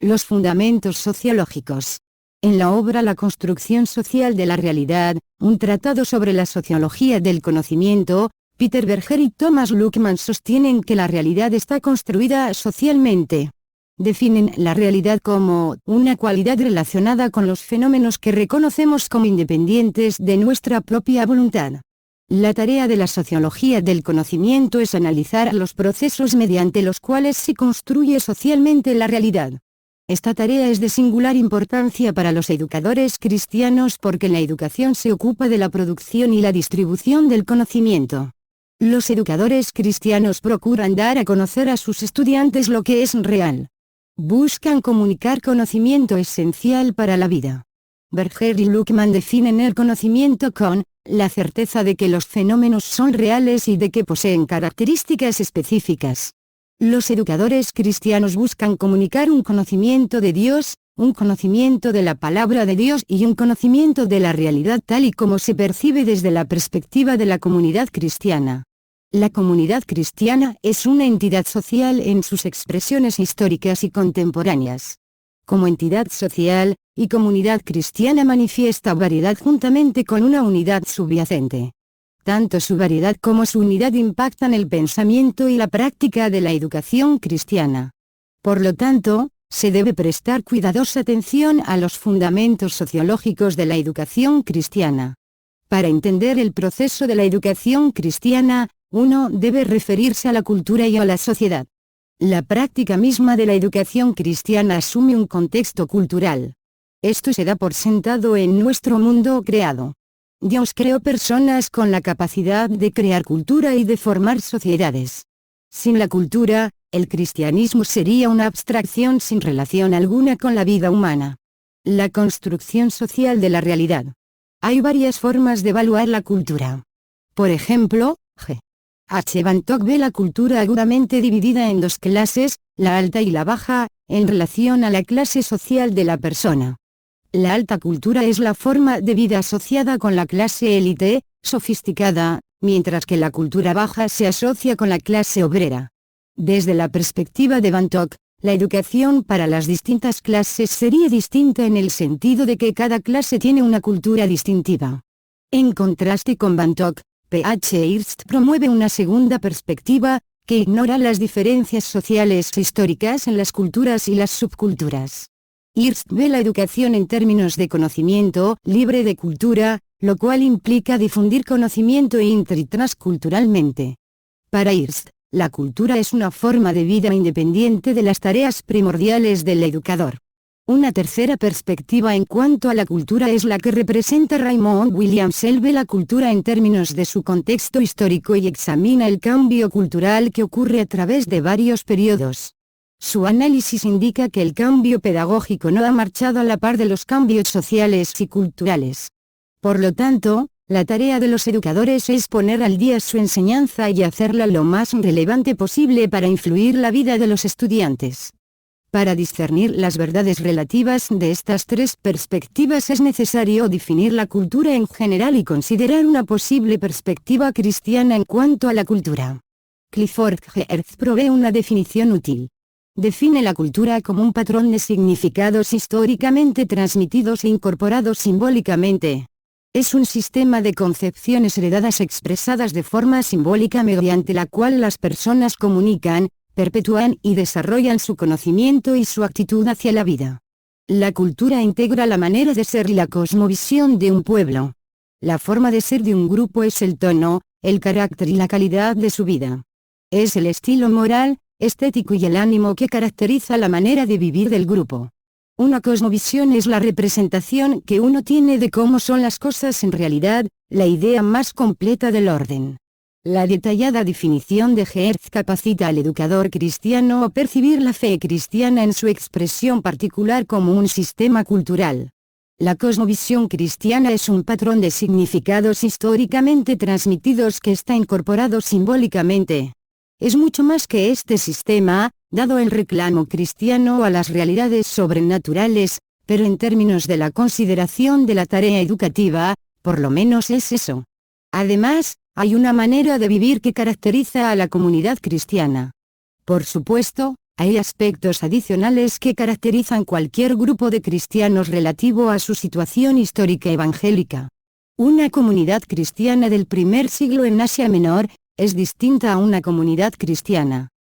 Los fundamentos sociológicos. En la obra La construcción social de la realidad, un tratado sobre la sociología del conocimiento, Peter Berger y Thomas Luckmann sostienen que la realidad está construida socialmente. Definen la realidad como una cualidad relacionada con los fenómenos que reconocemos como independientes de nuestra propia voluntad. La tarea de la sociología del conocimiento es analizar los procesos mediante los cuales se construye socialmente la realidad. Esta tarea es de singular importancia para los educadores cristianos porque la educación se ocupa de la producción y la distribución del conocimiento. Los educadores cristianos procuran dar a conocer a sus estudiantes lo que es real. Buscan comunicar conocimiento esencial para la vida. Berger y Luckmann definen el conocimiento con la certeza de que los fenómenos son reales y de que poseen características específicas. Los educadores cristianos buscan comunicar un conocimiento de Dios, un conocimiento de la palabra de Dios y un conocimiento de la realidad tal y como se percibe desde la perspectiva de la comunidad cristiana. La comunidad cristiana es una entidad social en sus expresiones históricas y contemporáneas. Como entidad social y comunidad cristiana manifiesta variedad juntamente con una unidad subyacente. Tanto su variedad como su unidad impactan el pensamiento y la práctica de la educación cristiana. Por lo tanto, se debe prestar cuidadosa atención a los fundamentos sociológicos de la educación cristiana. Para entender el proceso de la educación cristiana, uno debe referirse a la cultura y a la sociedad. La práctica misma de la educación cristiana asume un contexto cultural. Esto se da por sentado en nuestro mundo creado. Dios creó personas con la capacidad de crear cultura y de formar sociedades. Sin la cultura, el cristianismo sería una abstracción sin relación alguna con la vida humana. La construcción social de la realidad. Hay varias formas de evaluar la cultura. Por ejemplo, G. H. Bantock ve la cultura agudamente dividida en dos clases, la alta y la baja, en relación a la clase social de la persona. La alta cultura es la forma de vida asociada con la clase élite, sofisticada, mientras que la cultura baja se asocia con la clase obrera. Desde la perspectiva de Bantock, la educación para las distintas clases sería distinta en el sentido de que cada clase tiene una cultura distintiva. En contraste con Bantock, P.H. Hearst promueve una segunda perspectiva, que ignora las diferencias sociales e históricas en las culturas y las subculturas. Hearst ve la educación en términos de conocimiento libre de cultura, lo cual implica difundir conocimiento inter y transculturalmente. Para Hearst, la cultura es una forma de vida independiente de las tareas primordiales del educador. Una tercera perspectiva en cuanto a la cultura es la que representa Raymond Williams. Él ve la cultura en términos de su contexto histórico y examina el cambio cultural que ocurre a través de varios periodos. Su análisis indica que el cambio pedagógico no ha marchado a la par de los cambios sociales y culturales. Por lo tanto, la tarea de los educadores es poner al día su enseñanza y hacerla lo más relevante posible para influir la vida de los estudiantes. Para discernir las verdades relativas de estas tres perspectivas es necesario definir la cultura en general y considerar una posible perspectiva cristiana en cuanto a la cultura. Clifford Geertz provee una definición útil. Define la cultura como un patrón de significados históricamente transmitidos e incorporados simbólicamente. Es un sistema de concepciones heredadas expresadas de forma simbólica mediante la cual las personas comunican, perpetúan y desarrollan su conocimiento y su actitud hacia la vida. La cultura integra la manera de ser y la cosmovisión de un pueblo. La forma de ser de un grupo es el tono, el carácter y la calidad de su vida. Es el estilo moral, estético y el ánimo que caracteriza la manera de vivir del grupo. Una cosmovisión es la representación que uno tiene de cómo son las cosas en realidad, la idea más completa del orden. La detallada definición de Geertz capacita al educador cristiano a percibir la fe cristiana en su expresión particular como un sistema cultural. La cosmovisión cristiana es un patrón de significados históricamente transmitidos que está incorporado simbólicamente. Es mucho más que este sistema, dado el reclamo cristiano a las realidades sobrenaturales, pero en términos de la consideración de la tarea educativa, por lo menos es eso. Además, hay una manera de vivir que caracteriza a la comunidad cristiana. Por supuesto, Hay aspectos adicionales que caracterizan cualquier grupo de cristianos relativo a su situación histórica evangélica. Una comunidad cristiana del primer siglo en Asia Menor es distinta a una comunidad cristiana